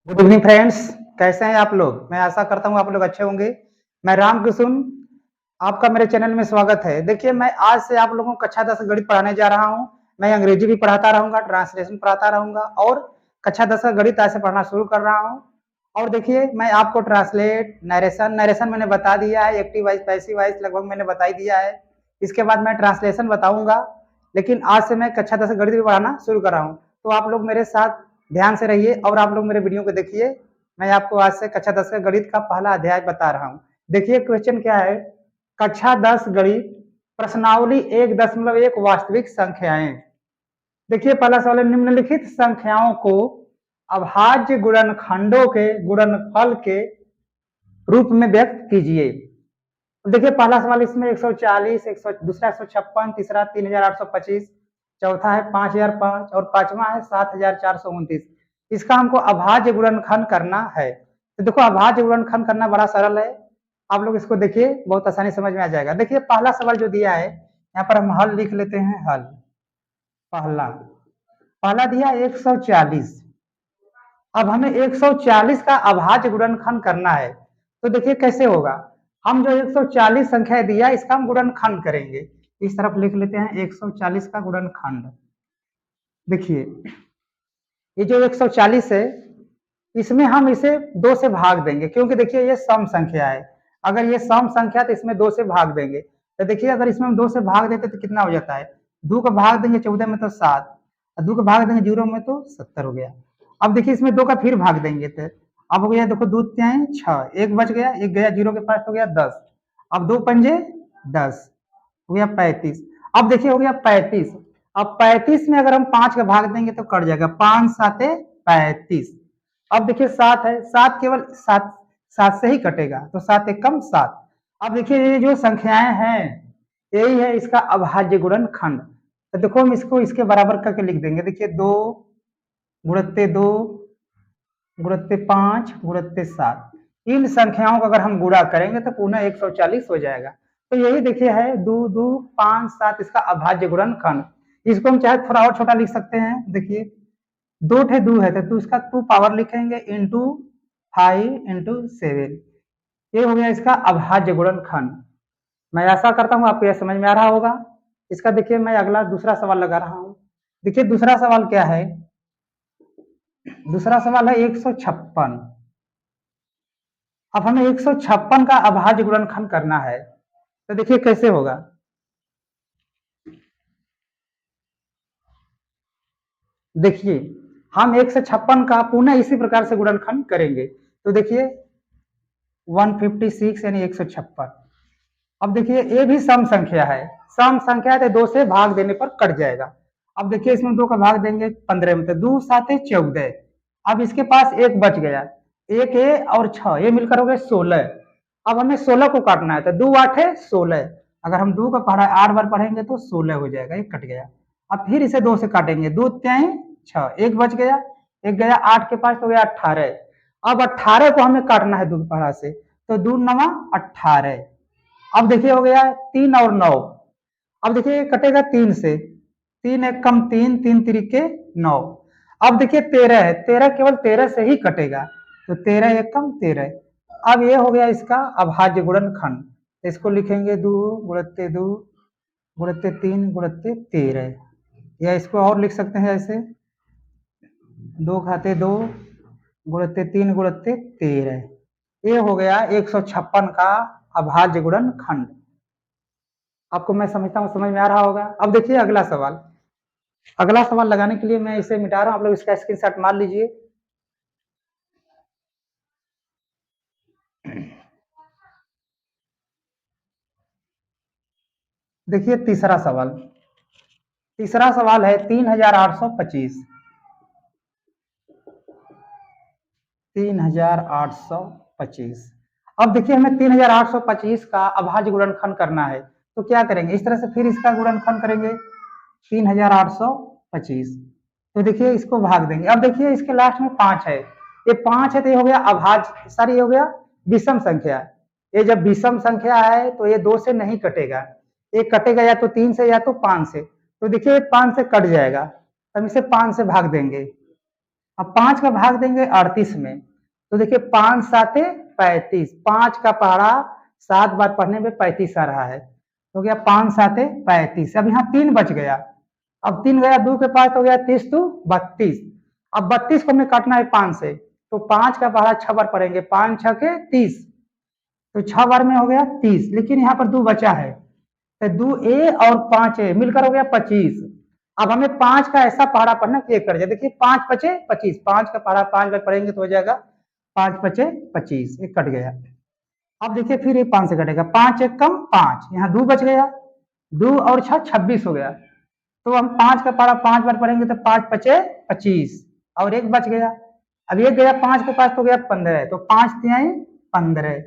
Good evening friends. कैसे हैं आप लोग? मैं आशा करता हूँ आप लोग अच्छे होंगे। मैं रामकृष्ण, आपका मेरे चैनल में स्वागत है। देखिए, मैं आज से आप लोगों को कक्षा 10 गणित पढ़ाने जा रहा हूँ। मैं अंग्रेजी भी पढ़ाता रहूंगा, ट्रांसलेशन पढ़ाता रहूंगा और कक्षा 10 का गणित आज से पढ़ना शुरू कर रहा हूँ। और देखिए, मैं आपको ट्रांसलेट, नरेशन मैंने बता दिया है, एक्टिव वाइज पैसिव वाइज लगभग मैंने बता ही दिया है। इसके बाद मैं ट्रांसलेशन बताऊंगा, लेकिन आज से मैं कक्षा 10 गणित भी पढ़ाना शुरू कर रहा हूँ। तो आप लोग मेरे साथ ध्यान से रहिए और आप लोग मेरे वीडियो को देखिए। मैं आपको आज से कक्षा 10 का गणित का पहला अध्याय बता रहा हूँ। देखिए क्वेश्चन क्या है, कक्षा 10 गणित प्रश्नावली 1.1 वास्तविक संख्याएं। देखिए पहला सवाल है, निम्नलिखित संख्याओं को अभाज्य गुणनखंडों के गुणनफल के रूप में व्यक्त कीजिए। देखिए पहला सवाल इसमें 140, दूसरा 156, तीसरा 3825, चौथा है 5005 और पांचवा है 7429। इसका हमको अभाज्य गुणनखंड करना है। तो देखो अभाज्य गुणनखंड करना बड़ा सरल है, आप लोग इसको देखिए, बहुत आसानी समझ में आ जाएगा। देखिए पहला सवाल जो दिया है, यहाँ पर हम हल लिख लेते हैं। हल पहला पहला दिया 140। अब हमें 140 का अभाज्य गुणनखंड करना है। तो देखिए कैसे होगा, हम जो 140 संख्या दिया इसका हम गुणनखंड करेंगे। इस तरफ लिख लेते हैं 140 का गुणनखंड। देखिए ये जो 140 है, इसमें हम इसे 2 से भाग देंगे, क्योंकि देखिए ये सम संख्या है। अगर ये सम संख्या तो इसमें 2 से भाग देंगे। तो देखिए अगर इसमें हम 2 से भाग देते तो कितना हो जाता है, 2 का भाग देंगे 14 में तो 7, 2 का भाग देंगे 0 में तो 70 हो गया। अब देखिए इसमें 2 का फिर भाग देंगे तो अब हो गया, देखो 2 3 6, एक बच गया, एक गया 0 के पास, हो गया 10। अब 2 पंजे 10, हो गया 35। अब देखिए हो गया 35। अब 35 में अगर हम 5 का भाग देंगे तो कट जाएगा, 5 7 35। अब देखिए 7 है, 7 केवल 7 7 से ही कटेगा, तो 7 एक कम 7। अब देखिए ये जो संख्याएं हैं यही है इसका अभाज्य गुणनखंड। तो देखो हम इसको इसके बराबर करके लिख देंगे। देखिए 2 गुणित्ते 2 गुणित्ते 5 गुणित्ते 7, इन संख्याओं का अगर हम गुणा करेंगे तो पुनः 140 हो जाएगा। तो यही देखिए है 2 2 5 7 इसका अभाज्य गुणनखंड। इसको हम चाहे थोड़ा और छोटा लिख सकते हैं। देखिए 2 ठे 2 है तो इसका 2 पावर लिखेंगे इंटू 5 इंटू 7। ये हो गया इसका अभाज्य गुणनखंड। मैं आशा करता हूँ आपको यह समझ में आ रहा होगा। इसका देखिए मैं अगला दूसरा सवाल लगा रहा हूँ। देखिए दूसरा सवाल क्या है, दूसरा सवाल है 156। अब हमें 156 का अभाज्य गुणनखंड करना है। तो देखिए कैसे होगा, देखिए हम 156 का पुनः इसी प्रकार से गुणनखंड करेंगे। तो देखिए 156 यानी 156। अब देखिए ये भी सम संख्या है, सम संख्या है तो 2 से भाग देने पर कट जाएगा। अब देखिए इसमें 2 का भाग देंगे 15 में तो 2 7 14। अब इसके पास एक बच गया, एक ए और 6 ये मिलकर हो गए 16। अब हमें 16 को काटना है तो 2 8 16। अगर हम 2 का पढ़ा 8 बार पढ़ेंगे तो 16 हो जाएगा, ये कट गया। अब फिर इसे 2 से काटेंगे, 2 3 6, एक बच गया, एक गया 8 के पास तो गया 18। अब 18 को हमें काटना है 2 पढ़ा से, तो 2 9 18। अब देखिए हो गया 3 और 9। अब देखिए कटेगा 3 से, 3 एक कम 3, 3 तिरिके 9। अब देखिए 13 है, 13 केवल 13 से ही कटेगा, तो 13 एक कम 13। अब ये हो गया इसका अभाज्य गुणनखंड। इसको लिखेंगे 2 गुणित्ते 2 गुणित्ते 3 गुणित्ते 13, या इसको और लिख सकते हैं ऐसे 2 घाते 2 गुणित्ते 3 गुणित्ते 13। ये हो गया 156 का अभाज्य गुणनखंड। आपको मैं समझता हूँ समझ में आ रहा होगा। अब देखिए अगला सवाल, अगला सवाल लगाने के लिए मैं इसे मिटा रहा हूँ, आप लोग इसका स्क्रीनशॉट मार लीजिए। देखिए तीसरा सवाल, तीसरा सवाल है 3825। 3825। अब देखिए हमें 3825 का अभाज्य गुणनखंड करना है। तो क्या करेंगे, इस तरह से फिर इसका गुणनखंड करेंगे 3825। तो देखिए इसको भाग देंगे। अब देखिए इसके लास्ट में 5 है, ये 5 है तो ये हो गया अभाज्य, सॉरी ये हो गया विषम संख्या। ये जब विषम संख्या है तो ये 2 से नहीं कटेगा, ये कटेगा या तो 3 से या तो 5 से। तो देखिए 5 से कट जाएगा, हम इसे 5 से भाग देंगे। अब 5 का भाग देंगे 38 में, तो देखिए 5 साते 35, 5 का पहाड़ा 7 बार पढ़ने में 35 आ रहा है, तो गया 5 साते 35। अब यहाँ 3 बच गया, अब 3 गया 2 के पास, तो गया 30 तो 32। अब 32 को हमें काटना है 5 से, तो 5 का पहाड़ा 6 बार पढ़ेंगे, 5 6 के 30, तो 6 बार में हो गया 30, लेकिन यहाँ पर 2 बचा है, तो 2a और 5a मिलकर हो गया 25। अब हमें 5 का ऐसा पहाड़ा पढ़ना कि 1 कट जाए, देखिए 5 पचे 25, 5 का पहाड़ा 5 बार पढ़ेंगे तो हो जाएगा 5 पचे 25, 1 कट गया। अब देखिए फिर ये 5 से कटेगा, 5 1 कम 5, यहाँ 2 बच गया, 2 और 6 26 हो गया, तो हम 5 का पहाड़ा 5 बार पढ़ेंगे तो 5 पचे 25 और 1 बच गया। अब ये गया 5 के पास, तो गया 15, तो 5 तिहाई 15,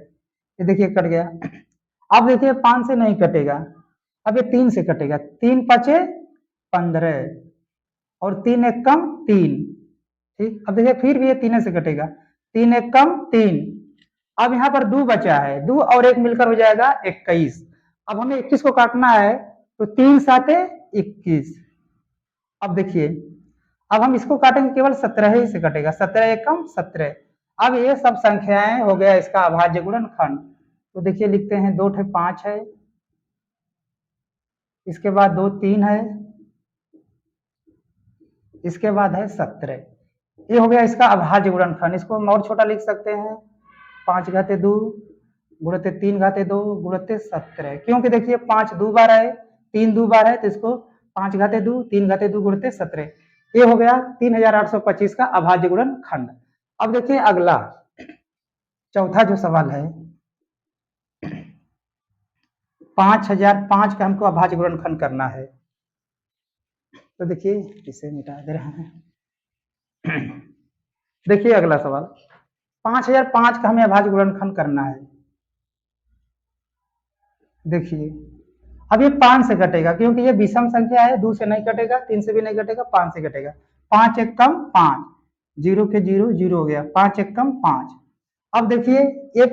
ये देखिए कट गया। अब देखिए 5 से नहीं कटेगा, अब ये 3 से कटेगा, 3 पचे 15 और 3 1 कम 3, ठीक। अब देखिए फिर भी ये 3 से कटेगा, 3 1 कम 3, अब यहाँ पर 2 बचा है, 2 और 1 मिलकर हो जाएगा 21। अब हमें 21 को काटना है, तो 3 साते 21। अब देखिए अब हम इसको काटेंगे, केवल 17 ही से कटेगा, 17 1 कम 17। अब ये सब संख्याएं हो गया इसका अभाज्य गुणनखंड, तो देखिए लिखते हैं 2 ठे 5 है, इसके बाद 2 3 है, इसके बाद है 17, ये हो गया इसका अभाज्य गुणनखंड। इसको हम और छोटा लिख सकते हैं, 5 घाते 2 गुणते 3 घाते 2 गुणते 17, क्योंकि देखिए 5 2 बार है, 3 2 बार है, तो इसको 5 घाते 2 3 घाते 2 गुणते 17, ये हो गया 3825 का अभाज्य गुणनखंड। अब देखिए अगला चौथा जो सवाल है, 5005 का हमको अभाज्य गुणनखंड करना है, तो देखिए इसे मिटा दे रहे हैं। देखिए अगला सवाल 5005 का हमें अभाज्य गुणनखंड करना है। देखिए अब ये 5 से कटेगा, क्योंकि ये विषम संख्या है, 2 से नहीं कटेगा, 3 से भी नहीं कटेगा, 5 से कटेगा, 5 1 कम 5, 0 के 0 0 हो गया, 5 1 कम 5। अब देखिए ये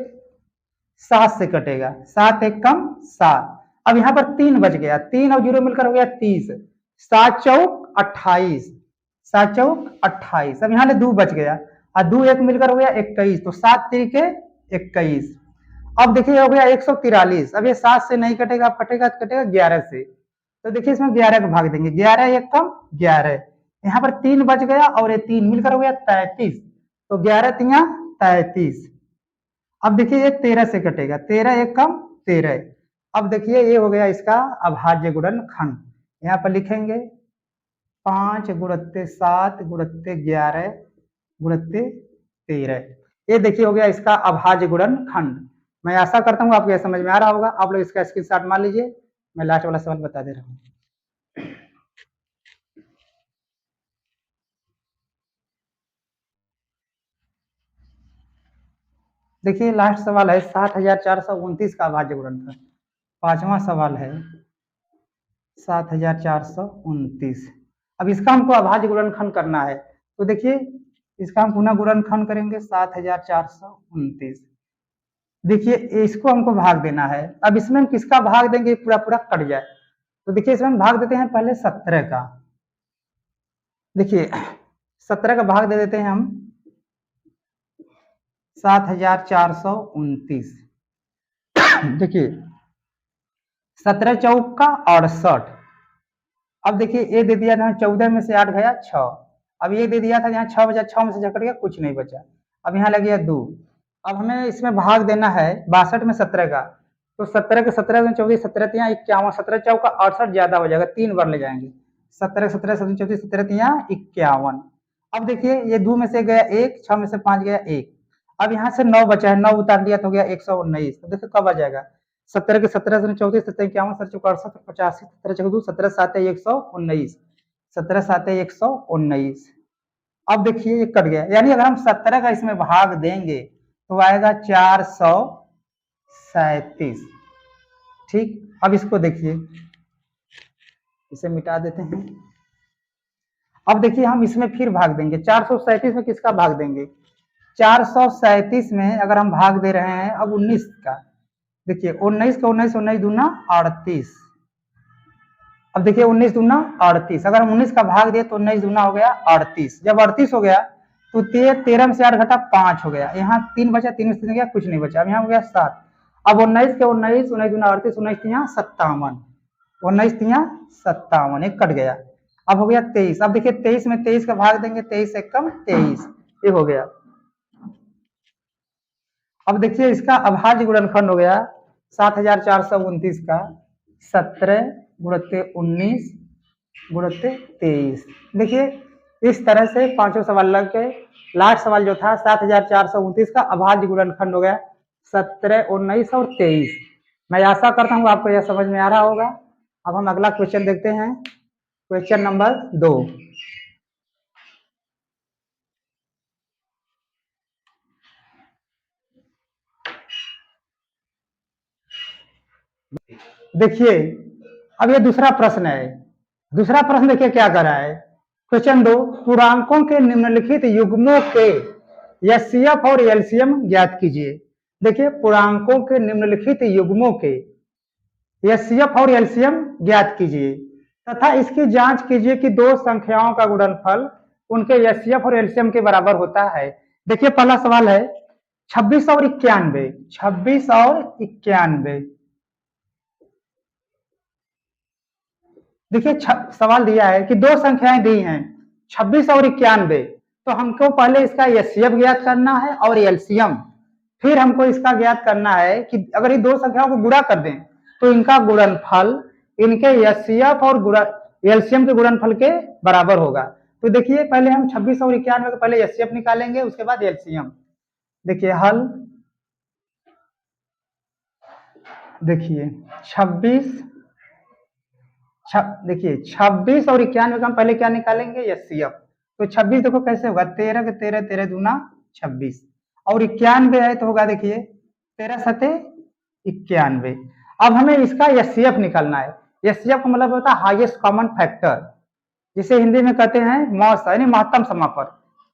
7 से कटेगा, 7 1 कम 7, अब यहाँ पर 3 बच गया, 3 और 0 मिलकर हो गया 30, 7 चौक 28, 7 चौक 28। अब यहाँ 2 बच गया और 2 1 मिलकर हो गया 21, तो 7 3 के 21। अब देखिए हो गया 143, अब ये 7 से नहीं कटेगा, अब कटेगा 11 से, तो देखिए इसमें 11 का भाग देंगे, 11 1 कम 11, यहाँ पर 3 बच गया और ये 3 मिलकर हो गया 33, तो 11 3 33। अब देखिए ये 13 से कटेगा, 13 1 कम 13। अब देखिए ये हो गया इसका अभाज्य गुणनखंड, यहाँ पर लिखेंगे 5 गुणते 7 गुणते 11 गुणते 13, ये देखिए हो गया इसका अभाज्य गुणनखंड। मैं आशा करता हूँ आपको यह समझ में आ रहा होगा। आप लोग इसका स्क्रीनशॉट मान लीजिए, मैं लास्ट वाला सवाल बता दे रहा हूँ। देखिए लास्ट सवाल है 7429 का अभाज्य गुणनखंड, पांचवा सवाल है 7429। अब इसका हमको अभाज्य गुणनखंड करना है, तो देखिए इसका हम पुनः गुणनखंड करेंगे 7429। देखिए इसको हमको भाग देना है, अब इसमें हम किसका भाग देंगे पूरा पूरा कट जाए, तो देखिए इसमें हम भाग देते हैं पहले 17 का। देखिए 17 का भाग दे देते हैं हम 7429। देखिए 17 चौक का 68। अब देखिए ये दे दिया था 14 में से 8 गया 6, अब ये दे दिया था यहाँ 6 बचा, 6 में से कट गया कुछ नहीं बचा, अब यहाँ लग गया 2। अब हमें इसमें भाग देना है 62 में 17 का, तो 17 के 17 में 24, 17 यहाँ 51, 17 चौक का 68 ज्यादा हो जाएगा, 3 बार ले जाएंगे, 17 17 17 24 17 यहाँ 51। अब देखिए ये 2 में से गया 1, 6 में से 5 गया 1, अब यहाँ से 9 बचा है, 9 उतार दिया तो हो गया 119। तो देखो कब आ जाएगा, 17 के 17 से 34 17 51 17 68 85 17 14 17 7 119, 17 7 119। अब देखिए ये कट गया, यानी अगर हम 17 का इसमें भाग देंगे तो आएगा 437। ठीक, अब इसको देखिए, इसे मिटा देते हैं। अब देखिए हम इसमें फिर भाग देंगे, 437 में किसका भाग देंगे, 437 में अगर हम भाग दे रहे हैं अब 19 का, देखिए 19 का 19 19 दूना 38। अब देखिए 19 दूना 38, अगर हम 19 का भाग दिए तो 19 दूना हो गया 38। जब 38 हो गया तो 13 में से 8 घटा 5 हो गया, यहाँ 3 बचा, 3 में से 3 गया, कुछ नहीं बचा, अब यहाँ हो गया 7। अब 19 के 19, 19 दूना 38, 19 यहाँ 57, 19 यहाँ 57, एक कट गया। अब हो गया 23। अब देखिए 23 में 23 का भाग देंगे, 23 से कम 23, ये हो गया। अब देखिए इसका अभाज्य गुणनफल हो गया 7429 का 17 गुणित 19 गुणित 23। देखिए इस तरह से पांचों सवाल लग गए। लास्ट सवाल जो था 7429 का अभाज्य गुणनखंड हो गया 17, 19 और 23। मैं आशा करता हूँ आपको यह समझ में आ रहा होगा। अब हम अगला क्वेश्चन देखते हैं, क्वेश्चन नंबर 2। देखिए अब ये दूसरा प्रश्न है। दूसरा प्रश्न देखिए क्या कर रहा है। क्वेश्चन 2, पूर्णांकों के निम्नलिखित युग्मों के एचसीएफ और एलसीएम ज्ञात कीजिए। देखिए पूर्णांकों के निम्नलिखित युग्मों के एचसीएफ और एलसीएम ज्ञात कीजिए तथा इसकी जांच कीजिए कि दो संख्याओं का गुणनफल उनके एचसीएफ और एलसीएम के बराबर होता है। देखिए पहला सवाल है 26 और 91। 26 और 91, देखिए सवाल दिया है कि दो संख्याएं दी हैं 26 और 91, तो हमको पहले इसका एचसीएफ ज्ञात करना है और एलसीएम, फिर हमको इसका ज्ञात करना है कि अगर ये दो संख्याओं को गुणा कर दें तो इनका गुणनफल इनके एचसीएफ और एलसीएम के गुणनफल के बराबर होगा। तो देखिए पहले हम 26 और 91 का पहले एचसीएफ निकालेंगे, उसके बाद एलसीएम। देखिए हल, देखिए 26, देखिए 26 और 91 का हम पहले क्या निकालेंगे, एचसीएफ। तो 26 देखो कैसे होगा, 13 के 13, 13 दूना 26, और 91 है तो होगा देखिए 13 सते 91। अब हमें इसका एचसीएफ निकालना है। एचसीएफ का मतलब होता है हाईएस्ट कॉमन फैक्टर, जिसे हिंदी में कहते हैं मॉस यानी महत्तम समापर।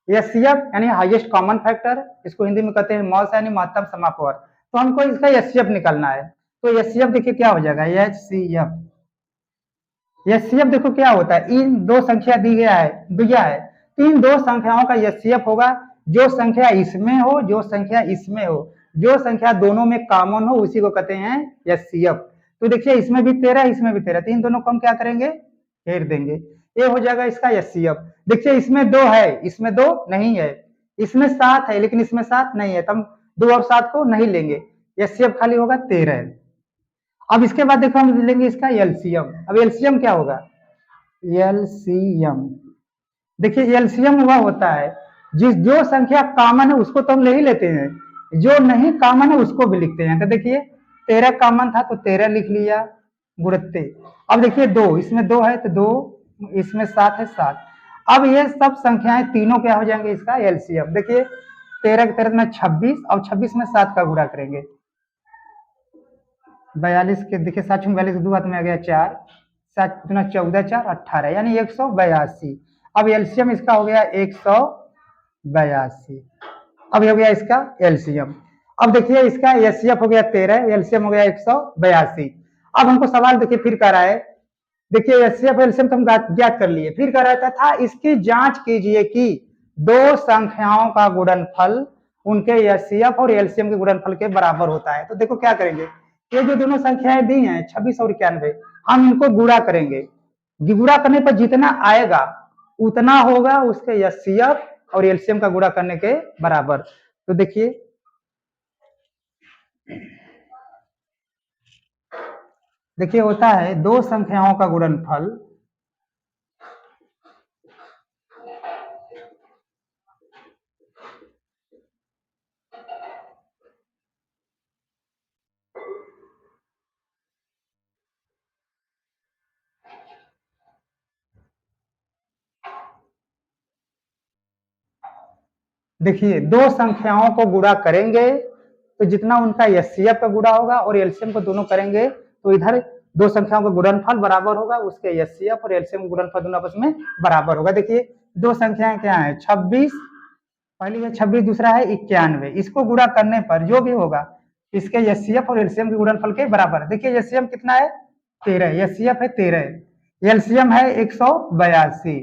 एचसीएफ यानी हाईएस्ट कॉमन फैक्टर, इसको हिंदी में कहते हैं मॉस यानी महत्तम समापर। तो हमको इसका एचसीएफ निकालना है। तो एचसीएफ देखिए क्या हो जाएगा, एचसीएफ। एचसीएफ देखो क्या होता है, इन दो संख्या दिया है तो इन दो संख्याओं का एचसीएफ होगा जो संख्या इसमें हो, जो संख्या इसमें हो, जो संख्या दोनों में कॉमन हो, उसी को कहते हैं एचसीएफ। तो देखिए इसमें भी 13, इसमें भी 13, तो इन दोनों को हम क्या करेंगे, घेर देंगे, ये हो जाएगा इसका एचसीएफ। देखिए इसमें 2 है, इसमें 2 नहीं है, इसमें 7 है लेकिन इसमें 7 नहीं है, तो हम 2 और 7 को नहीं लेंगे, एचसीएफ खाली होगा 13। अब इसके बाद देखो हम लेंगे इसका एलसीएम। अब एलसीएम क्या होगा, एलसीएम, देखिए एलसीएम वह होता है जो संख्या कॉमन है उसको तो हम ले ही लेते हैं, जो नहीं कॉमन है उसको भी लिखते हैं। तो देखिए 13 कॉमन था तो 13 लिख लिया गुणते। अब देखिए 2, इसमें 2 है तो 2, इसमें 7 है 7। अब ये सब संख्याएं तीनों क्या हो जाएंगे, इसका एलसीएम। देखिए 13 के 13 में 26 और 26 में 7 का गुणा करेंगे, 42 के देखिए 7 42 दो हाथ में आ गया 4, 7 दूना 14, 4 18 यानी 182। अब एलसीएम इसका हो गया 182। अब हो गया इसका एलसीएम। अब देखिए इसका एचसीएफ हो गया 13, एलसीएम हो गया 182। अब हमको सवाल देखिए फिर कर रहा है, देखिए एचसीएफ एलसीएम तो हम ज्ञात कर लिए, फिर कर रहा था इसकी जांच कीजिए कि दो संख्याओं का गुणनफल उनके एचसीएफ और एलसीएम के गुणनफल के बराबर होता है। तो देखो क्या करेंगे, ये जो दोनों संख्याएं दी हैं 26 और 91, हम इनको गुणा करेंगे, गुणा करने पर जितना आएगा उतना होगा उसके एचसीएफ और एलसीएम का गुणा करने के बराबर। तो देखिए होता है दो संख्याओं का गुणनफल देखिए दो संख्याओं को गुणा करेंगे तो जितना उनका एचसीएफ का गुणा होगा और एलसीएम को दोनों करेंगे तो इधर दो संख्याओं का गुणनफल बराबर होगा, उसके एचसीएफ और एलसीएम गुणनफल दोनों आपस में बराबर होगा। देखिए दो संख्याएं क्या है, 26, पहली है 26, दूसरा है 91। इसको गुणा करने पर जो भी होगा इसके एचसीएफ और एलसीएम के गुणनफल के बराबर। देखिए एचसीएफ कितना है 13, एचसीएफ है 13, एलसीएम है 182।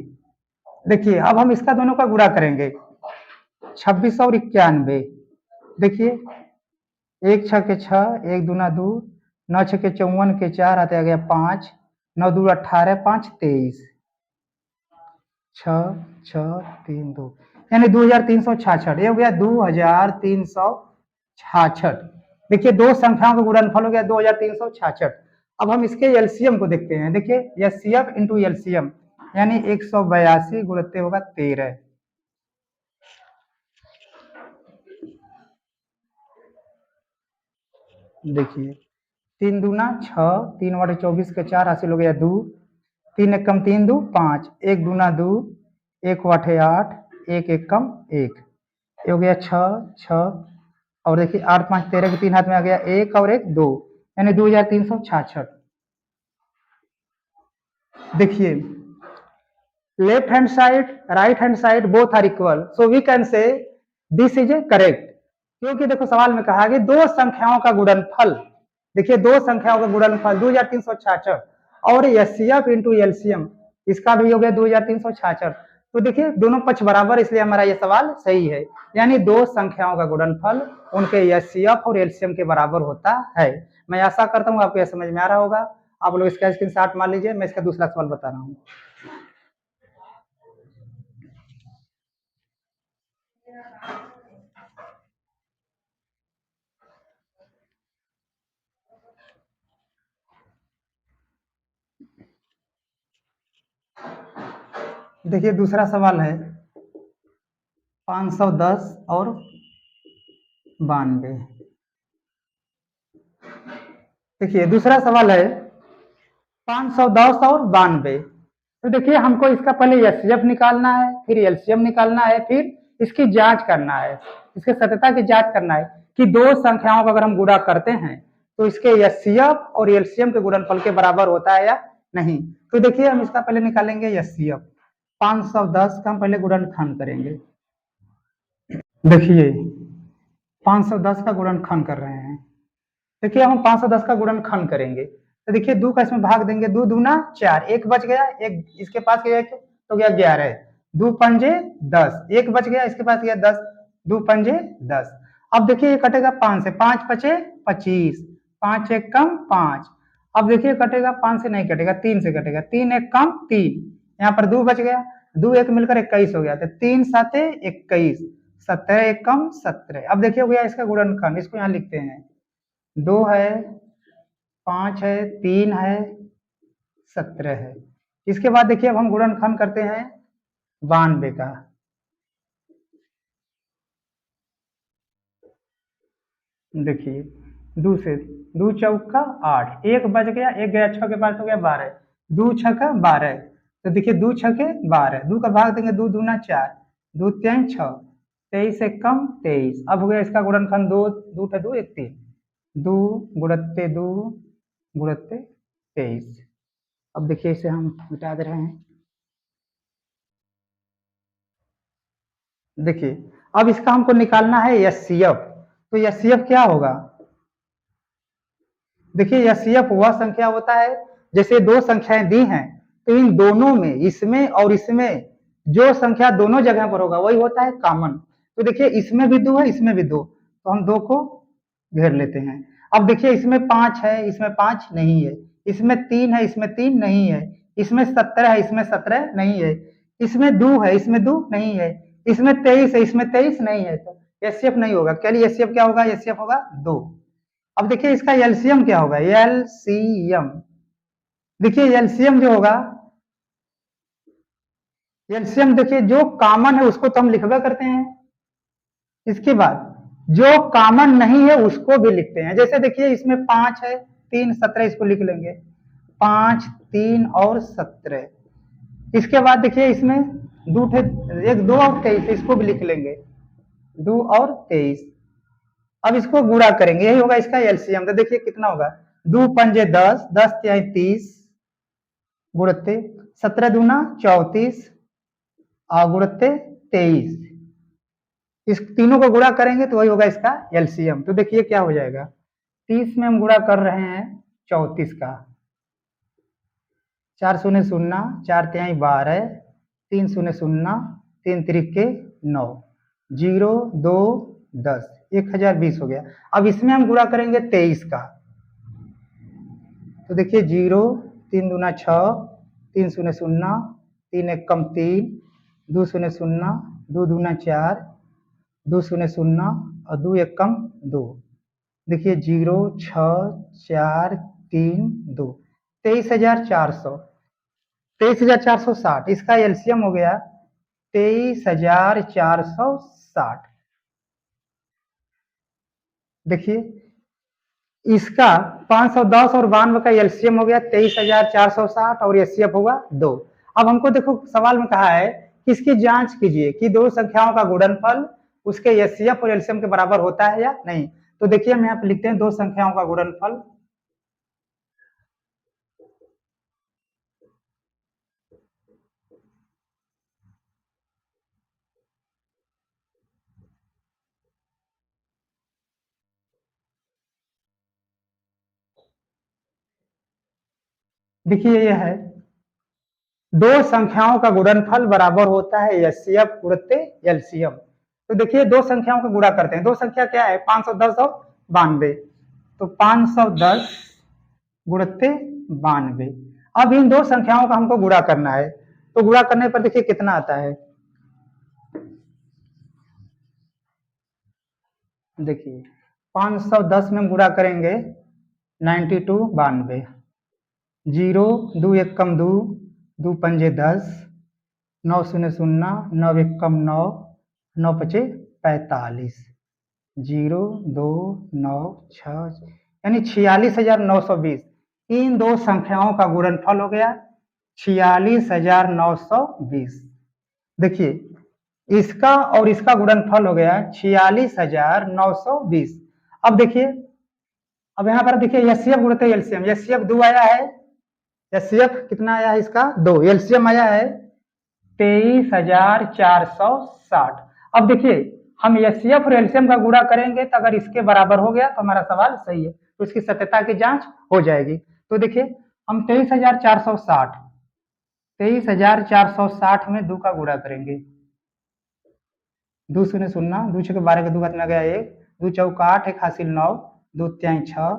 देखिए अब हम इसका दोनों का गुणा करेंगे, 26 और 91। देखिए 1 6 के 6, 1 दूना 2, 9 6 के 54 के 4 आते आ गया 5, 9 2 18, 5 23, 6 6 3 2 यानी 2366। ये हो गया 2366। देखिए दो संख्याओं का गुणनफल हो गया 2366। अब हम इसके एलसीएम को देखते हैं। देखिए एचसीएफ इंटू एलसीएम यानी 182 गुणित होगा 13। देखिए 3 दूना 6, 3 बटे 24 के 4 हासिल हो गया 2, 3 एक कम 3 2 5, 1 दूना 2, 1 बटे 8, 1 एक कम 1, ये हो गया 6 6। और देखिए 8 5 13 के 3 हाथ में आ गया 1 और 1 2 यानी 2366। देखिए left hand side right hand side both are equal, so we can say this is a correct. क्योंकि देखो सवाल में कहा कि दो संख्याओं का गुणनफल, देखिए दो संख्याओं का गुणनफल 2366 और एचसीएफ इंटू एलसीएम इसका भी हो गया 2366। तो देखिए दोनों पक्ष बराबर, इसलिए हमारा ये सवाल सही है। यानी दो संख्याओं का गुणनफल उनके एचसीएफ और एलसीएम के बराबर होता है। मैं आशा करता हूँ आपको यह समझ में आ रहा होगा। आप लोग इसका स्क्रीनशॉट मार लीजिए, मैं इसका दूसरा सवाल बता रहा हूँ। देखिए दूसरा सवाल है 510 और 92। देखिए दूसरा सवाल है 510 और 92। तो देखिए हमको इसका पहले एचसीएफ निकालना है, फिर एलसीएम निकालना है, फिर इसकी जांच करना है, इसके सत्यता की जांच करना है कि दो संख्याओं का अगर हम गुणा करते हैं तो इसके एचसीएफ और एलसीएम के गुणनफल के बराबर होता है या नहीं। तो देखिए हम इसका पहले निकालेंगे एचसीएफ। 510 का हम पहले गुणनखंड करेंगे। देखिए 510 का गुणनखंड कर रहे हैं। देखिए हम 510 का गुणनखंड करेंगे तो देखिए 2 का इसमें भाग देंगे, 2 दूना 4, 1 बच गया, एक इसके पास गया तो गया 11, 2 पंजे 10, 1 बच गया इसके पास गया 10, 2 पंजे 10। अब देखिए ये कटेगा 5 से, 5 पचे 25, 5 एक कम 5। अब देखिए कटेगा 5 से नहीं कटेगा, 3 से कटेगा, 3 एक कम 3, यहाँ पर 2 बच गया, 2 एक मिलकर 21 हो गया, तो 3 साते 21, 17 एक कम 17। अब देखिए हो गया इसका गुणनखंड, इसको यहाँ लिखते हैं 2 है, 5 है, 3 है, 17 है। इसके बाद देखिए अब हम गुणनखंड करते हैं 92 का। देखिए 2 से 2 चौका 8, 1 बच गया, 1 गया 6 के पास हो गया 12, 2 छक्का 12। तो देखिए 2 छक्के 12, 2 का भाग देंगे, 2 दूना 4, 2 तीन 6, 23 एक कम 23। अब हो गया इसका गुणनखंड 2 2 2 1 3, 2 गुणत्ते 2 गुणत्ते 23। अब देखिए इसे हम मिटा दे रहे हैं। देखिए अब इसका हमको निकालना है एचसीएफ। तो एचसीएफ क्या होगा? देखिए एचसीएफ वह संख्या होता है, जैसे दो संख्याएं दी हैं तो इन दोनों में, इसमें और इसमें जो संख्या दोनों जगह पर होगा वही होता है कॉमन। तो देखिए इसमें भी 2 है, इसमें भी 2, तो हम 2 को घेर लेते हैं। अब देखिए इसमें 5 है, इसमें 5 नहीं है, इसमें 3 है, इसमें 3 नहीं है, इसमें 17 है, इसमें 17 नहीं है, इसमें 2 है, इसमें 2 नहीं है, इसमें 23 है, इसमें 23 नहीं है। तो एचसीएफ नहीं होगा। चलिए एचसीएफ क्या होगा? एचसीएफ होगा 2। अब देखिए इसका एलसीएम क्या होगा? एलसीएम, देखिए एलसीएम जो होगा, एलसीएम देखिए जो कॉमन है उसको तो हम लिखवा करते हैं, इसके बाद जो कॉमन नहीं है उसको भी लिखते हैं। जैसे देखिए इसमें 5 है, 3 17, इसको लिख लेंगे 5 3 और 17। इसके बाद देखिए इसमें 2 1 2 और 23, इसको भी लिख लेंगे 2 और 23। अब इसको गुणा करेंगे, यही होगा इसका एलसीएम। तो देखिए कितना होगा, 2 पंजे 10, 10 तिहाई 30, गुणत्ते 17 दूना 34 और गुणत्ते 23। इस तीनों को गुणा करेंगे तो वही होगा इसका एलसीएम। तो देखिए क्या हो जाएगा, 30 में हम गुणा कर रहे हैं 34 का, 4 शून्य शून्य, 4 तिहाई 12, 3 शून्य शून्य, 3 त्रिके 9, 0 2 10, 1020 हो गया। अब इसमें हम गुणा करेंगे 23 का, तो देखिए 0 3 दूना 6, 3 शून्य 0, 3 एक कम 3, 2 शून्य 0, 2 दूना 4, 2 शून्य 0 और 2 एक कम 2। देखिए 0 6 4 3 2, 23,400, 23,460। इसका एलसीएम हो गया 23,460। देखिए इसका 510 और 92 का एलसीएम हो गया 23,460 और एचसीएफ होगा 2। अब हमको देखो सवाल में कहा है कि इसकी जांच कीजिए कि दो संख्याओं का गुणनफल उसके एचसीएफ और एलसीएम के बराबर होता है या नहीं। तो देखिए हम यहाँ पे लिखते हैं दो संख्याओं का गुणनफल, देखिए ये है दो संख्याओं का गुणनफल बराबर होता है एचसीएफ गुणित एलसीएम। तो देखिए दो संख्याओं का गुणा करते हैं, दो संख्या क्या है 510 और 92, तो 510 गुणित 92। अब इन दो संख्याओं का हमको गुणा करना है, तो गुणा करने पर देखिए कितना आता है। देखिए 510 में हम गुणा करेंगे 92 92, 0 2 एक कम 2, 2 पंजे 10, 9 शून्य 0, 9 एक कम 9, 9 पचे 45, 0 2 9 6 यानी 46,920। इन दो संख्याओं का गुणनफल हो गया 46,920। देखिए इसका और इसका गुणनफल हो गया 46,920। अब देखिए, अब यहाँ पर देखिए एचसीएफ गुणित एलसीएम, एचसीएफ 2 आया है, एचसीएफ कितना आया है इसका 2, एलसीएम आया है 23,460। अब देखिए हम एचसीएफ और एलसीएम का गुणा करेंगे तो अगर इसके बराबर हो गया तो हमारा सवाल सही है, तो इसकी सत्यता की जांच हो जाएगी। तो देखिए हम 23,460, 23,460 में 2 का गुणा करेंगे, 2 शून्य 0, 2 छः 12 के 2 में गया 1, 2 चौका 8, 1 हासिल 9, 2 त्याई 6,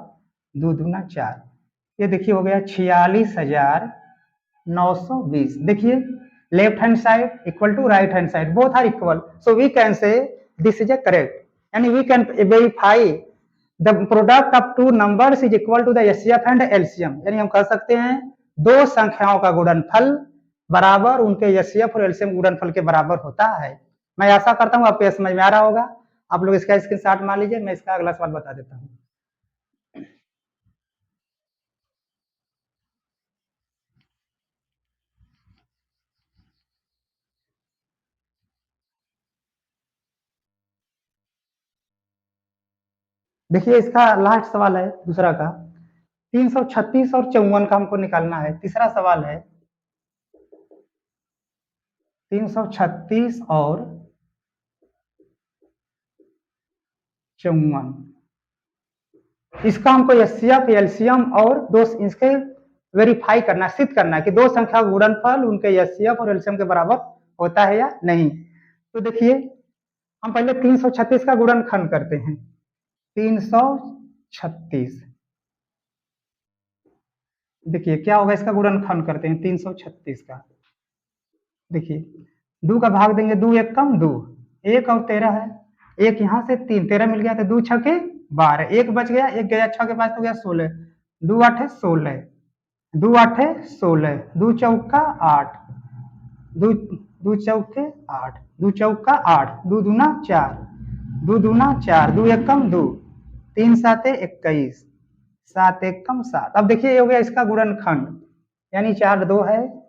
2 दूना 4। ये देखिए हो गया 46,920। देखिए left hand side equal to right hand side, both are equal, so we can say this is a correct, यानी we can verify the product of two numbers is equal to the HCF and LCM. यानी हम कह सकते हैं दो संख्याओं का गुणनफल बराबर उनके एचसीएफ और एलसीएम गुणनफल के बराबर होता है। मैं आशा करता हूँ आपको समझ में आ रहा होगा। आप लोग इसका स्क्रीनशॉट मान लीजिए, मैं इसका अगला सवाल बता देता हूँ। देखिए इसका लास्ट सवाल है दूसरा का, 336 और 54 का हमको निकालना है। तीसरा सवाल है 336 और 54, इसका हमको एचसीएफ एलसीएम और दो इसके वेरीफाई करना, सिद्ध करना है कि दो संख्या गुणनफल उनके एचसीएफ और एलसीएम के बराबर होता है या नहीं। तो देखिए हम पहले 336 का गुणनखंड करते हैं, 336, देखिए क्या होगा इसका गुणनखंड करते हैं 336 का। देखिए 2 का भाग देंगे, 2 एक कम 2, 1 और 13 है, एक यहाँ से 3, 13 मिल गया तो 2 छके 12, एक बच गया, एक गया 6 के पास तो गया 16, 2 8 16, 2 8 16, 2 चौका 8, 2 चौके 8, 2 चौका 8, 2 दूना 4, 2 दूना 4, 2 एक कम 2, 3 7 21, 7 एक कम 7। अब देखिए ये हो गया इसका गुणनखंड, यानी 4 2 है,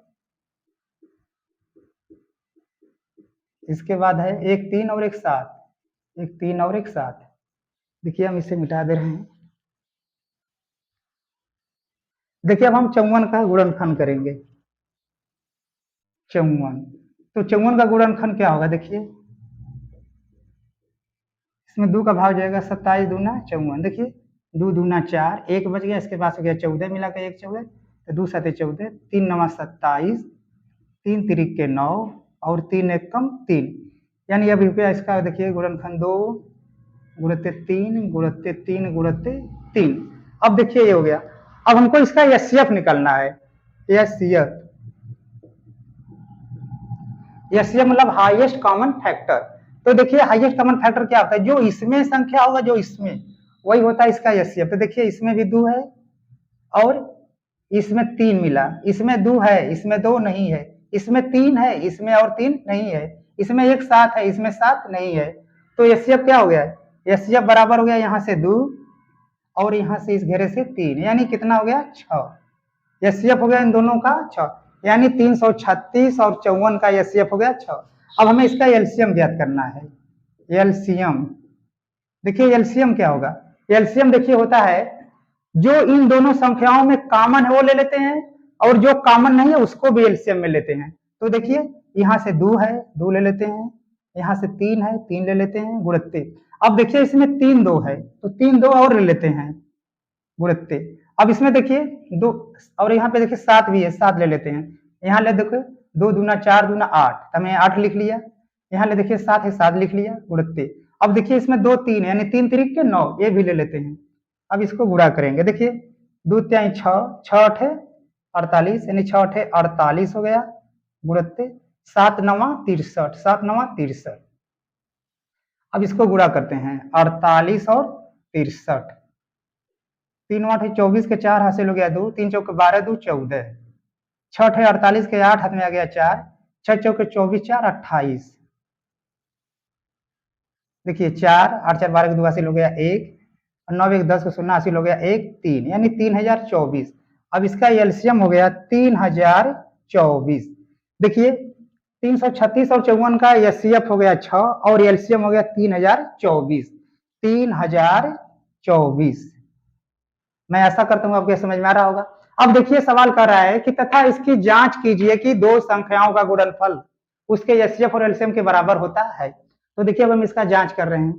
इसके बाद है 1 3 और 1 7, 1 3 और 1 7। देखिए हम इसे मिटा दे रहे हैं। देखिए अब हम 54 का गुणनखंड करेंगे, 54, तो 54 का गुणनखंड क्या होगा, देखिए इसमें 2 का भाग जाएगा, 27 दूना 54, देखिए 2 दूना 4, 1 बच गया, इसके पास हो गया 14, मिला के 1 14, तो 2 7 14, 3 9 27, 3 3 के 9 और 3 1 कम 3, यानी अब रुपया इसका देखिए गुणनफल 2 गुणित 3 गुणित 3 गुणित 3। अब देखिए ये हो गया। अब हमको इसका एचसीएफ निकालना है। एचसीएफ मतलब हाईएस्ट कॉमन फैक्टर। तो देखिए हाईएस्ट कॉमन फैक्टर क्या होता है, जो इसमें संख्या होगा जो इसमें, वही होता है इसका एचसीएफ। तो देखिए इसमें भी 2 है और इसमें 3 मिला, इसमें 2 है, इसमें 2 नहीं है, इसमें 3 है, इसमें और 3 नहीं है, इसमें एक 7 है, इसमें 7 नहीं है। तो एचसीएफ क्या हो गया, एचसीएफ बराबर हो गया यहाँ से 2 और यहाँ से इस घेरे से 3, यानी कितना हो गया 6। एचसीएफ हो गया इन दोनों का 6, यानी 336 और 54 का एचसीएफ हो गया 6। अब हमें इसका एलसीएम ज्ञात करना है। एलसीएम देखिए एलसीएम क्या होगा, एलसीएम देखिए होता है जो इन दोनों संख्याओं में कॉमन है वो ले लेते हैं और जो कॉमन नहीं है उसको भी एलसीएम में लेते हैं। तो देखिए यहाँ से 2 है, 2 ले लेते हैं, यहाँ से 3 है, 3 ले लेते हैं गुणित। अब देखिए इसमें 3 2 है तो 3 2 और ले लेते हैं गुणित। अब इसमें देखिए 2 और यहाँ पे देखिए 7 भी है, 7 ले लेते हैं। यहाँ ले देखो 2 दूना 4 दूना 8, तो हमने 8 लिख लिया। यहाँ ले देखिए 7 है, 7 लिख लिया गुणित। अब देखिए इसमें 2 3 यानी 3 3 के 9, ये भी ले लेते हैं। अब इसको गुणा करेंगे, देखिए 2 3 6, 6 8 48 यानी 6 8 48 हो गया गुणित 7 9 63, 7 9 63। अब इसको गुणा करते हैं 48 और 63, 3 8 24 के 4 हासिल हो गया 2, 3 चौक 12 2 14, 6 8 48 के 8 हाथ में आ गया 4, 6 चौक 24 4 28। देखिए 4 8 4 12 के 2 हासिल हो गया 1, 9 1 10 को 0 हासिल हो गया 1 3, यानी 3024। अब इसका एलसीएम हो गया 3024। देखिए 336 और 54 का एचसीएफ हो गया 6 और एलसीएम हो गया 3024। 3024। मैं ऐसा करता हूं आपको समझ में आ रहा होगा। अब देखिए सवाल कर रहा है कि तथा इसकी जांच कीजिए कि दो संख्याओं का गुणनफल उसके एचसीएफ और एलसीएम के बराबर होता है। तो देखिए अब हम इसका जांच कर रहे हैं।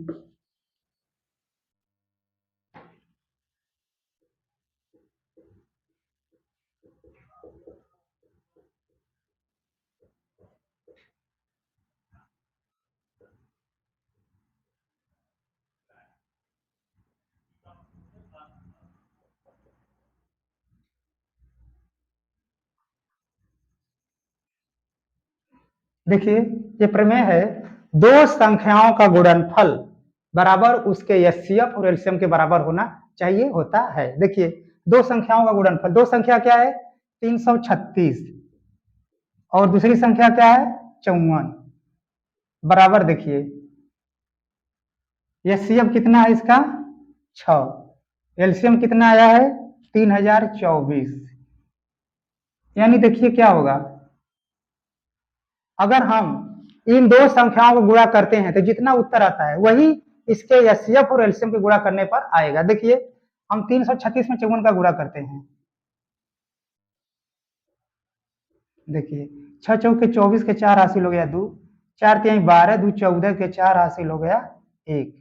देखिए ये प्रमेय है, दो संख्याओं का गुणनफल बराबर उसके एचसीएफ और एलसीएम के बराबर होना चाहिए, होता है। देखिए दो संख्याओं का गुणनफल, दो संख्या क्या है 336 और दूसरी संख्या क्या है 54, बराबर देखिए एचसीएफ कितना है इसका 6, एलसीएम कितना आया है 3024। यानी देखिए क्या होगा, अगर हम इन दो संख्याओं को गुणा करते हैं तो जितना उत्तर आता है वही इसके एचसीएफ और एलसीएम के गुणा करने पर आएगा। देखिए हम 336 में 54 का गुणा करते हैं, देखिए 6 चौके 24 के 4 हासिल हो गया 2, 4 3 12 2 14 के 4 हासिल हो गया 1,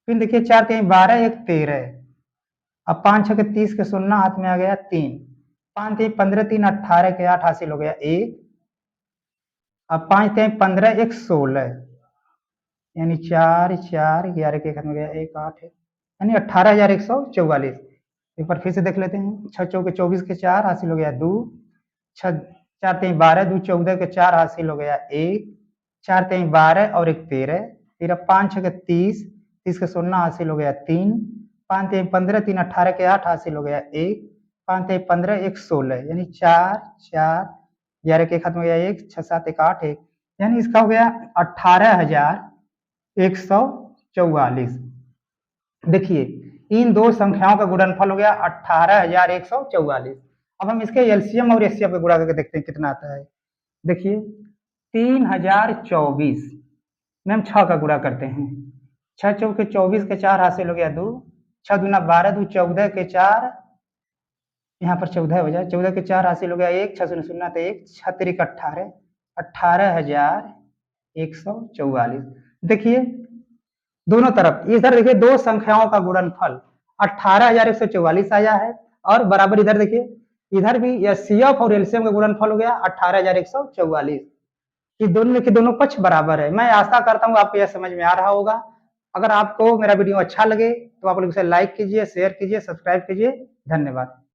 फिर देखिए 4 3 12 1 13, अब 5 6 के 30 के 0 हाथ में आ गया 3, 5 3 15 3 18 के 8 हासिल हो गया 1, अब 5 3 15 1 16, यानी 4 4 11 के हाथ में गया 1 8 है, यानी 18,144। एक बार फिर से देख लेते हैं। 6 चौके 24 के 4 हासिल हो गया 2, 6 4 3 12 2 14 के 4 हासिल हो गया 1, 4 3 12 और 1 13, फिर अब 5 6 के 30 30 के 0 हासिल हो गया 3, 5 3 15 3 18 के 8 हासिल हो गया 1, 5 3 15 1 16, यानी 4 4 11 के खत्म हो गया 1, 6 7 1 8 1, यानी इसका हो गया 18,144। देखिए इन दो संख्याओं का गुणनफल हो गया 18,144। अब हम इसके एलसीएम और एचसीएफ का गुणा करके देखते हैं कितना आता है। देखिए 3024 में हम 6 का गुणा करते हैं, 6 चौके 24 के 4 हासिल हो गया 2, 6 दूना 12 2 14 के 4, यहाँ पर 14 हो जाए, 14 के 4 हासिल हो गया 1, 6 0 0 तो 1, 6 3 18, 18,144। देखिए दोनों तरफ इधर देखिए दो संख्याओं का गुणनफल 18,144 आया है और बराबर इधर देखिए इधर भी एचसीएफ और एलसीएम का गुणनफल हो गया 18,144। कि दोनों के दोनों पक्ष बराबर है। मैं आशा करता हूँ आपको यह समझ में आ रहा होगा। अगर आपको मेरा वीडियो अच्छा लगे तो आप लोग इसे लाइक कीजिए, शेयर कीजिए, सब्सक्राइब कीजिए। धन्यवाद।